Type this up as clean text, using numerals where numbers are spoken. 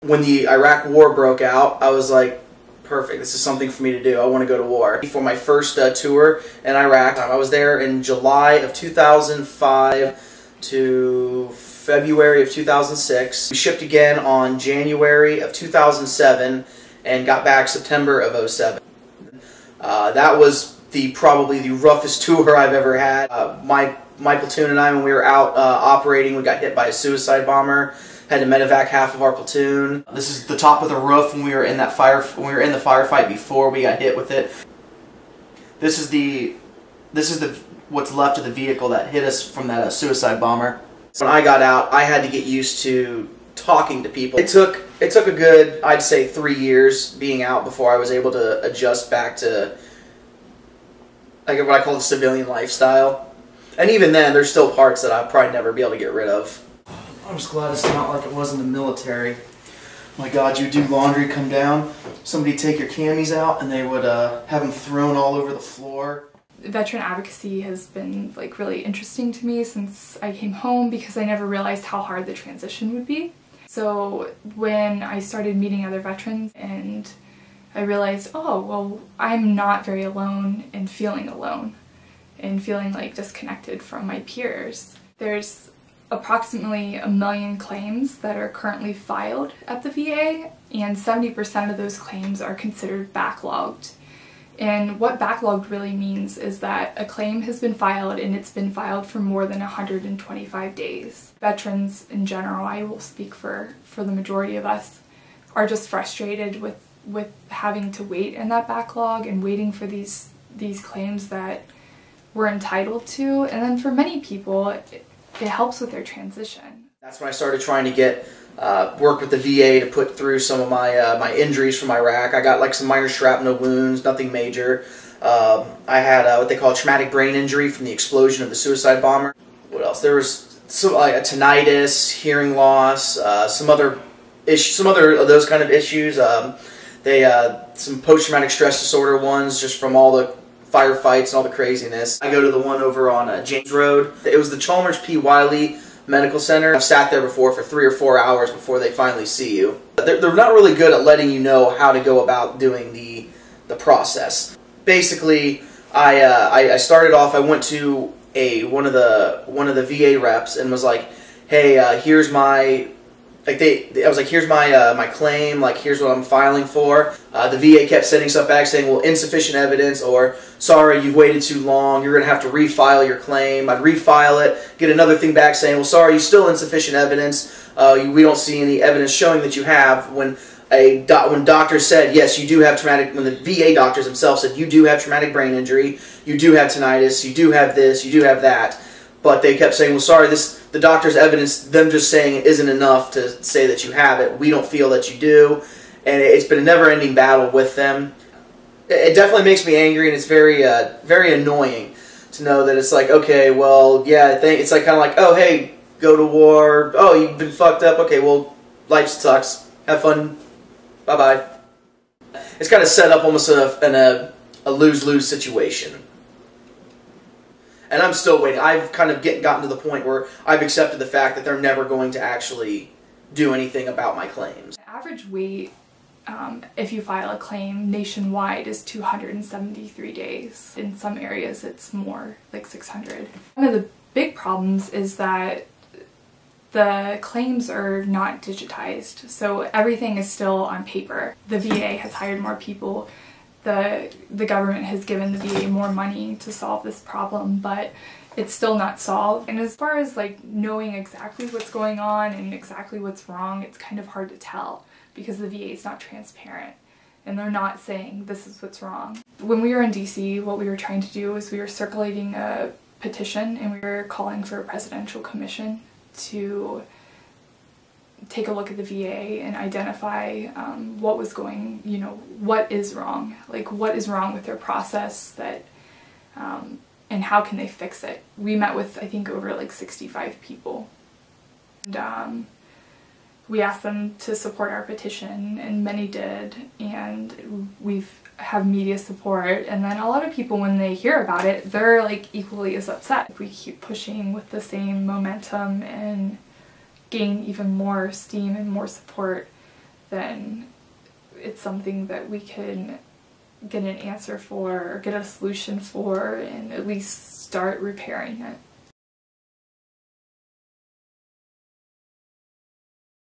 When the Iraq War broke out, I was like, perfect, this is something for me to do. I want to go to war. For my first tour in Iraq, I was there in July of 2005 to February of 2006. We shipped again on January of 2007 and got back September of 2007. That was probably the roughest tour I've ever had. My platoon and I, when we were out operating, we got hit by a suicide bomber. Had to medevac half of our platoon. This is the top of the roof when we were in that firefight before we got hit with it. This is what's left of the vehicle that hit us from that suicide bomber. When I got out, I had to get used to talking to people. It took a good, I'd say, 3 years being out before I was able to adjust back to like what I call the civilian lifestyle. And even then, there's still parts that I'll probably never be able to get rid of. I'm just glad it's not like it was in the military. My God, you do laundry, come down, somebody take your camis out, and they would have them thrown all over the floor. Veteran advocacy has been like really interesting to me since I came home because I never realized how hard the transition would be. So when I started meeting other veterans and I realized, oh, well, I'm not very alone and feeling like disconnected from my peers. There's approximately 1 million claims that are currently filed at the VA, and 70% of those claims are considered backlogged. And what backlogged really means is that a claim has been filed and it's been filed for more than 125 days. Veterans in general, I will speak for the majority of us, are just frustrated with having to wait in that backlog and waiting for these claims that we're entitled to. And then for many people, it helps with their transition. That's when I started trying to get work with the VA to put through some of my injuries from Iraq. I got like some minor shrapnel wounds, nothing major. I had what they call traumatic brain injury from the explosion of the suicide bomber. What else? There was some a tinnitus, hearing loss, some other of those kind of issues. Some post-traumatic stress disorder ones just from all the firefights and all the craziness. I go to the one over on James Road. It was the Chalmers P. Wiley Medical Center. I've sat there before for 3 or 4 hours before they finally see you. They're not really good at letting you know how to go about doing the process. Basically, I started off. I went to one of the VA reps and was like, "Hey, here's my." I was like, here's my claim, like here's what I'm filing for. The VA kept sending stuff back saying, well, insufficient evidence, or sorry, you've waited too long, you're going to have to refile your claim. I'd refile it, get another thing back saying, well, sorry, you still insufficient evidence. We don't see any evidence showing that you have. When doctors said, yes, you do have traumatic, when the VA doctors themselves said, you do have traumatic brain injury, you do have tinnitus, you do have this, you do have that. But they kept saying, well, sorry, the doctor's evidence, them just saying it isn't enough to say that you have it. We don't feel that you do. And it's been a never-ending battle with them. It definitely makes me angry, and it's very, very annoying to know that it's like, okay, well, yeah, it's like kind of like, oh, hey, go to war. Oh, you've been fucked up. Okay, well, life sucks. Have fun. Bye-bye. It's kind of set up almost in a lose-lose situation. And I'm still waiting. I've kind of gotten to the point where I've accepted the fact that they're never going to actually do anything about my claims. The average wait, if you file a claim nationwide, is 273 days. In some areas it's more, like 600. One of the big problems is that the claims are not digitized, so everything is still on paper. The VA has hired more people. The government has given the VA more money to solve this problem, but it's still not solved. And as far as like knowing exactly what's going on and exactly what's wrong, it's kind of hard to tell because the VA is not transparent and they're not saying this is what's wrong. When we were in DC, what we were trying to do is we were circulating a petition and we were calling for a presidential commission to take a look at the VA and identify what was going, what is wrong, like what is wrong with their process that, and how can they fix it. We met with, I think, over like 65 people. And we asked them to support our petition, and many did, and have media support. And then a lot of people, when they hear about it, they're like equally as upset. If we keep pushing with the same momentum and gain even more steam and more support, then it's something that we can get an answer for, or get a solution for, and at least start repairing it.